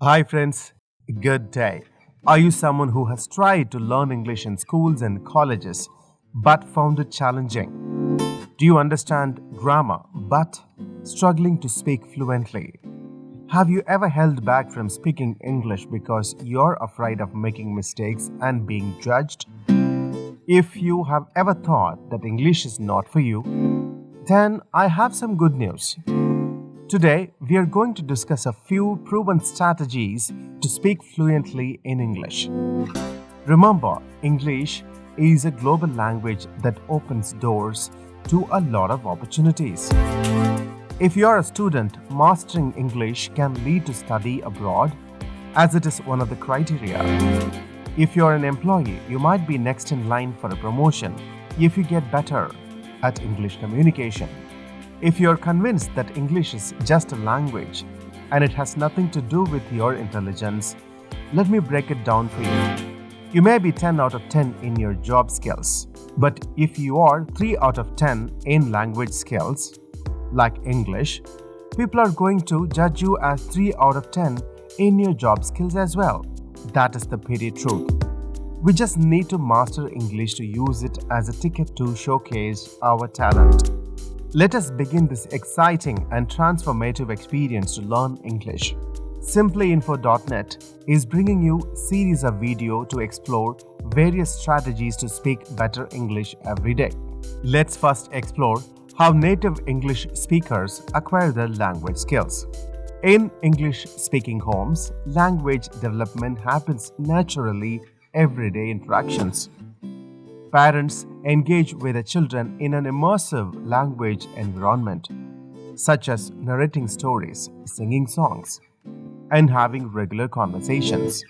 Hi, friends. Good day. Are you someone who has tried to learn English in schools and colleges but found it challenging? Do you understand grammar but struggling to speak fluently? Have you ever held back from speaking English because you're afraid of making mistakes and being judged? If you have ever thought that English is not for you, then I have some good news. Today, we are going to discuss a few proven strategies to speak fluently in English. Remember, English is a global language that opens doors to a lot of opportunities. If you're a student, mastering English can lead to study abroad, as it is one of the criteria. If you're an employee, you might be next in line for a promotion if you get better at English communication. If you're convinced that English is just a language and it has nothing to do with your intelligence, let me break it down for you. You may be 10 out of 10 in your job skills, but if you are 3 out of 10 in language skills, like English, people are going to judge you as 3 out of 10 in your job skills as well. That is the petty truth. We just need to master English to use it as a ticket to showcase our talent. Let us begin this exciting and transformative experience to learn English. Simplyinfo.net is bringing you a series of videos to explore various strategies to speak better English every day. Let's first explore how native English speakers acquire their language skills. In English-speaking homes, language development happens naturally everyday interactions. Parents engage with their children in an immersive language environment, such as narrating stories, singing songs, and having regular conversations.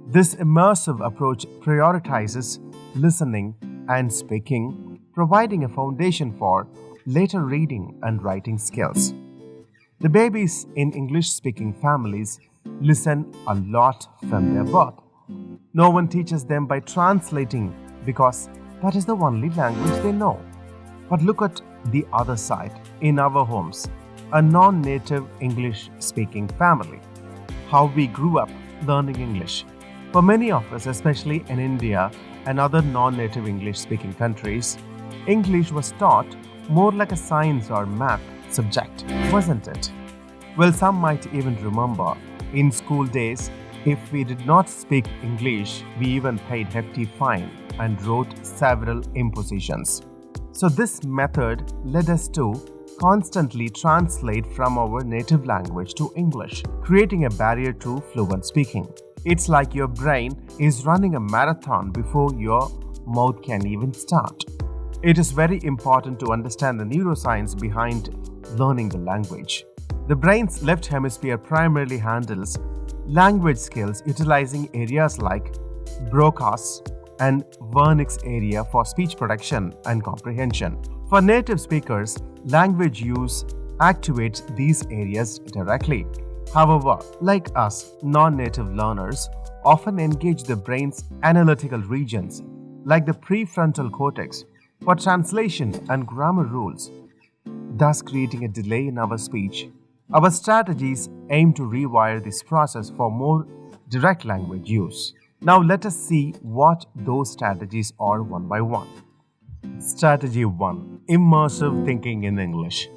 This immersive approach prioritizes listening and speaking, providing a foundation for later reading and writing skills. The babies in English-speaking families listen a lot from their birth. No one teaches them by translating because that is the only language they know. But look at the other side. In our homes, a non-native English-speaking family, how we grew up learning English. For many of us, especially in India and other non-native English-speaking countries, English was taught more like a science or math subject, wasn't it? Well, some might even remember in school days, if we did not speak English, we even paid hefty fine and wrote several impositions. So this method led us to constantly translate from our native language to English, creating a barrier to fluent speaking. It's like your brain is running a marathon before your mouth can even start. It is very important to understand the neuroscience behind learning the language. The brain's left hemisphere primarily handles language skills, utilizing areas like Broca's and Wernicke's area for speech production and comprehension. For native speakers, language use activates these areas directly. However, like us, non-native learners often engage the brain's analytical regions, like the prefrontal cortex, for translation and grammar rules, thus creating a delay in our speech. Our strategies aim to rewire this process for more direct language use. Now let us see what those strategies are one by one. Strategy 1. Immersive thinking in English.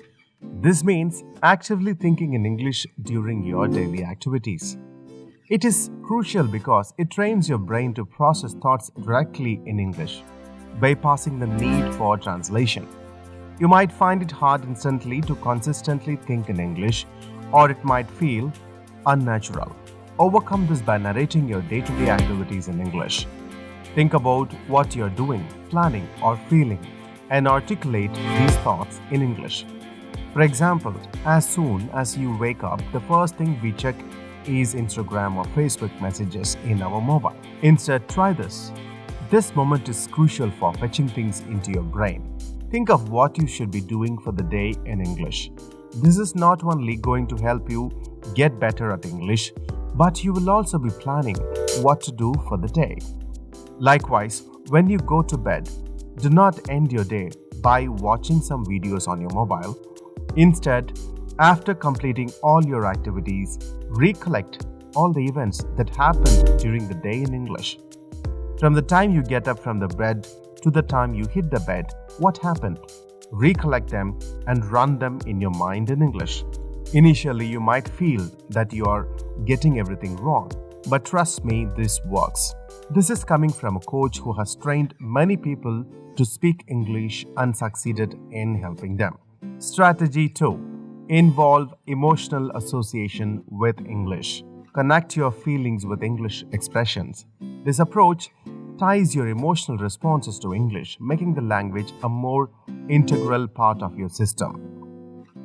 This means actively thinking in English during your daily activities. It is crucial because it trains your brain to process thoughts directly in English, bypassing the need for translation. You might find it hard instantly to consistently think in English, or it might feel unnatural. Overcome this by narrating your day-to-day activities in English. Think about what you're doing, planning, or feeling, and articulate these thoughts in English. For example, as soon as you wake up, the first thing we check is Instagram or Facebook messages in our mobile. Instead, try this. This moment is crucial for fetching things into your brain. Think of what you should be doing for the day in English. This is not only going to help you get better at English, but you will also be planning what to do for the day. Likewise, when you go to bed, do not end your day by watching some videos on your mobile. Instead, after completing all your activities, recollect all the events that happened during the day in English. From the time you get up from the bed to the time you hit the bed, what happened? Recollect them and run them in your mind in English. Initially, you might feel that you are getting everything wrong, but trust me, this works. This is coming from a coach who has trained many people to speak English and succeeded in helping them. Strategy 2. Involve emotional association with English. Connect your feelings with English expressions. This approach ties your emotional responses to English, making the language a more integral part of your system.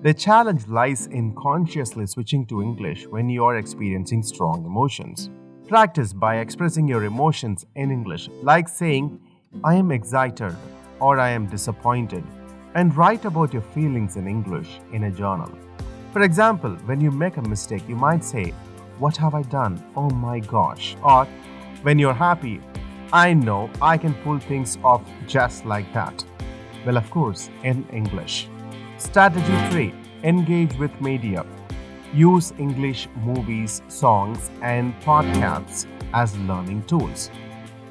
The challenge lies in consciously switching to English when you are experiencing strong emotions. Practice by expressing your emotions in English, like saying, I am excited or I am disappointed, and write about your feelings in English in a journal. For example, when you make a mistake, you might say, what have I done? Oh my gosh. Or when you're happy, I know I can pull things off just like that. Well, of course, in English. Strategy 3. Engage with media. Use English movies, songs, and podcasts as learning tools.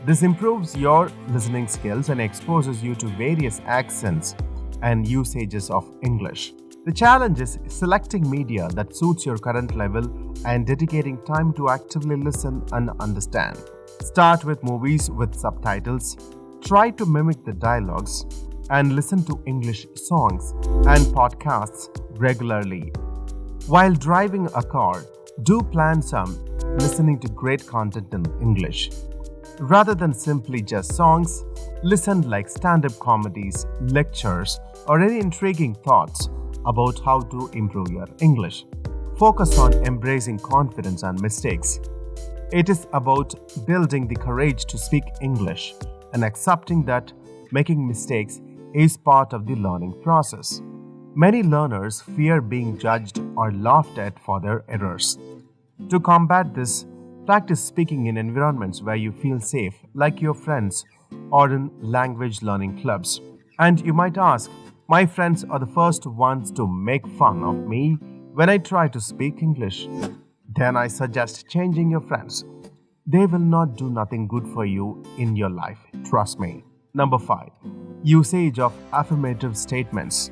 This improves your listening skills and exposes you to various accents and usages of English. The challenge is selecting media that suits your current level and dedicating time to actively listen and understand. Start with movies with subtitles, try to mimic the dialogues, and listen to English songs and podcasts regularly. While driving a car, do plan some listening to great content in English. Rather than simply just songs, listen like stand-up comedies, lectures, or any intriguing thoughts about how to improve your English. Focus on embracing confidence and mistakes. It is about building the courage to speak English and accepting that making mistakes is part of the learning process. Many learners fear being judged or laughed at for their errors. To combat this, practice speaking in environments where you feel safe, like your friends or in language learning clubs. And you might ask, my friends are the first ones to make fun of me when I try to speak English. Then I suggest changing your friends. They will not do nothing good for you in your life, trust me. Number 5. Usage of affirmative statements.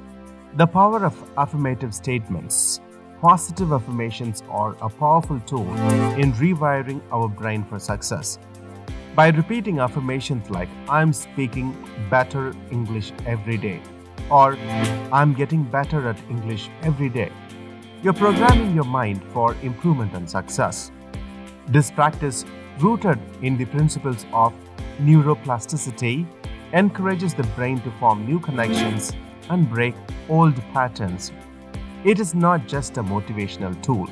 The power of affirmative statements. Positive affirmations are a powerful tool in rewiring our brain for success. By repeating affirmations like, I'm speaking better English every day, or I'm getting better at English every day, you're programming your mind for improvement and success. This practice, rooted in the principles of neuroplasticity, encourages the brain to form new connections and break old patterns. It is not just a motivational tool.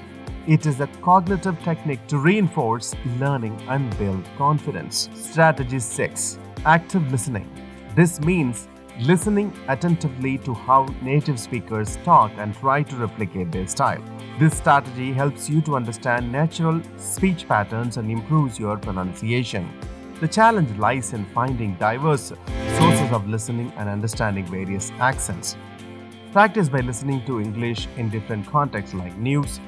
It is a cognitive technique to reinforce learning and build confidence. Strategy 6. Active listening. This means listening attentively to how native speakers talk and try to replicate their style. This strategy helps you to understand natural speech patterns and improves your pronunciation. The challenge lies in finding diverse sources of listening and understanding various accents. Practice by listening to English in different contexts like news,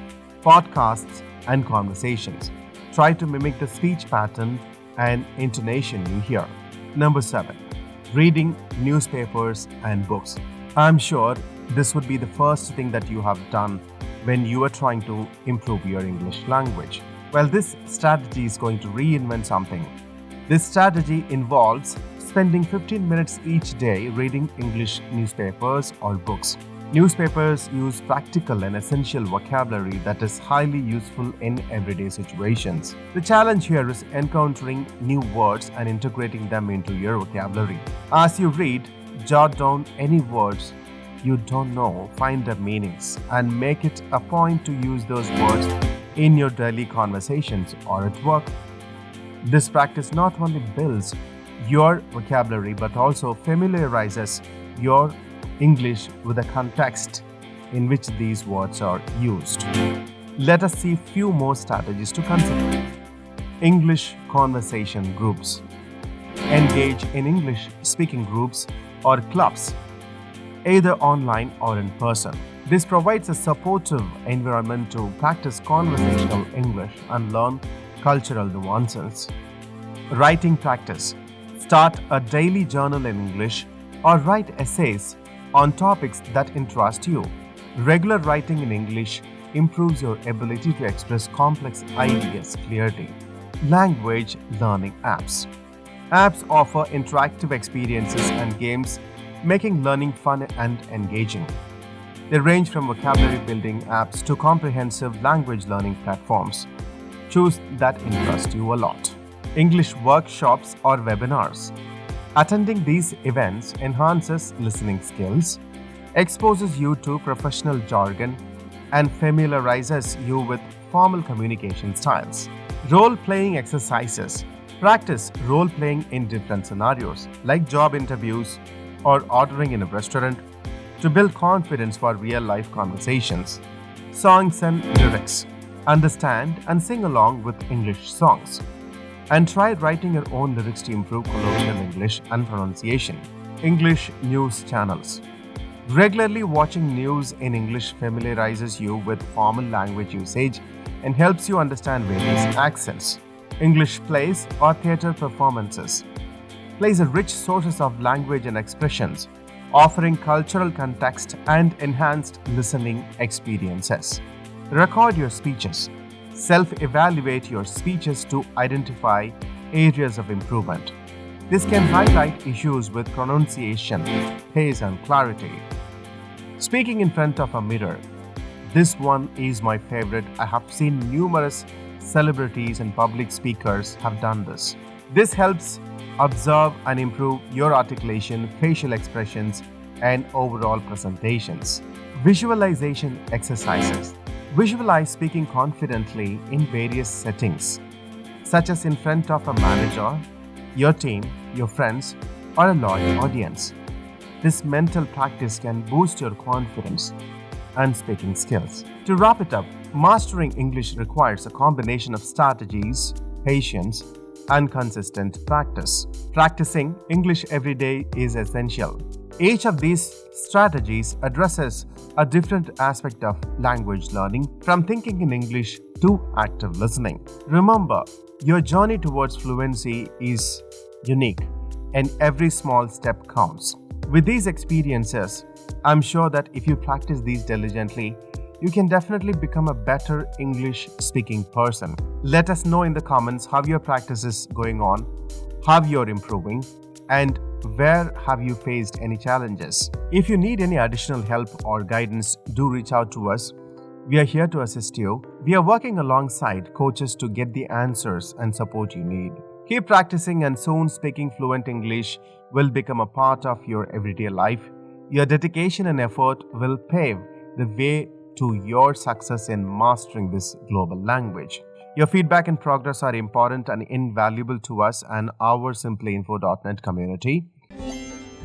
podcasts, and conversations. Try to mimic the speech pattern and intonation you hear. Number 7. Reading newspapers and books. I'm sure this would be the first thing that you have done when you are trying to improve your English language. Well, this strategy is going to reinvent something. This strategy involves spending 15 minutes each day reading English newspapers or books. Newspapers use practical and essential vocabulary that is highly useful in everyday situations. The challenge here is encountering new words and integrating them into your vocabulary. As you read, jot down any words you don't know, find their meanings, and make it a point to use those words in your daily conversations or at work. This practice not only builds your vocabulary but also familiarizes your English with the context in which these words are used. Let us see few more strategies to consider. English conversation groups. Engage in English speaking groups or clubs, either online or in person. This provides a supportive environment to practice conversational English and learn cultural nuances. Writing practice. Start a daily journal in English or write essays on topics that interest you. Regular writing in English improves your ability to express complex ideas clearly. Language learning apps. Apps offer interactive experiences and games, making learning fun and engaging. They range from vocabulary building apps to comprehensive language learning platforms. Choose that interest you a lot. English workshops or webinars. Attending these events enhances listening skills, exposes you to professional jargon, and familiarizes you with formal communication styles. Role-playing exercises. Practice role-playing in different scenarios, like job interviews or ordering in a restaurant, to build confidence for real-life conversations. Songs and lyrics. Understand and sing along with English songs. And try writing your own lyrics to improve colloquial English and pronunciation. English news channels. Regularly watching news in English familiarizes you with formal language usage and helps you understand various accents. English plays or theatre performances. Plays are rich sources of language and expressions, offering cultural context and enhanced listening experiences. Record your speeches. Self-evaluate your speeches to identify areas of improvement. This can highlight issues with pronunciation, pace, and clarity. Speaking in front of a mirror. This one is my favorite. I have seen numerous celebrities and public speakers have done this. This helps observe and improve your articulation, facial expressions, and overall presentations. Visualization exercises. Visualize speaking confidently in various settings, such as in front of a manager, your team, your friends, or a large audience. This mental practice can boost your confidence and speaking skills. To wrap it up, mastering English requires a combination of strategies, patience, and consistent practice. Practicing English every day is essential. Each of these strategies addresses a different aspect of language learning, from thinking in English to active listening. Remember, your journey towards fluency is unique, and every small step counts. With these experiences, I'm sure that if you practice these diligently, you can definitely become a better English-speaking person. Let us know in the comments how your practice is going on, how you're improving, and where have you faced any challenges. If you need any additional help or guidance, do reach out to us. We are here to assist you. We are working alongside coaches to get the answers and support you need. Keep practicing, and soon speaking fluent English will become a part of your everyday life. Your dedication and effort will pave the way to your success in mastering this global language. Your feedback and progress are important and invaluable to us and our Simplyinfo.net community.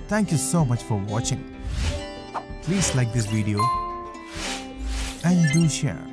Thank you so much for watching. Please like this video and do share.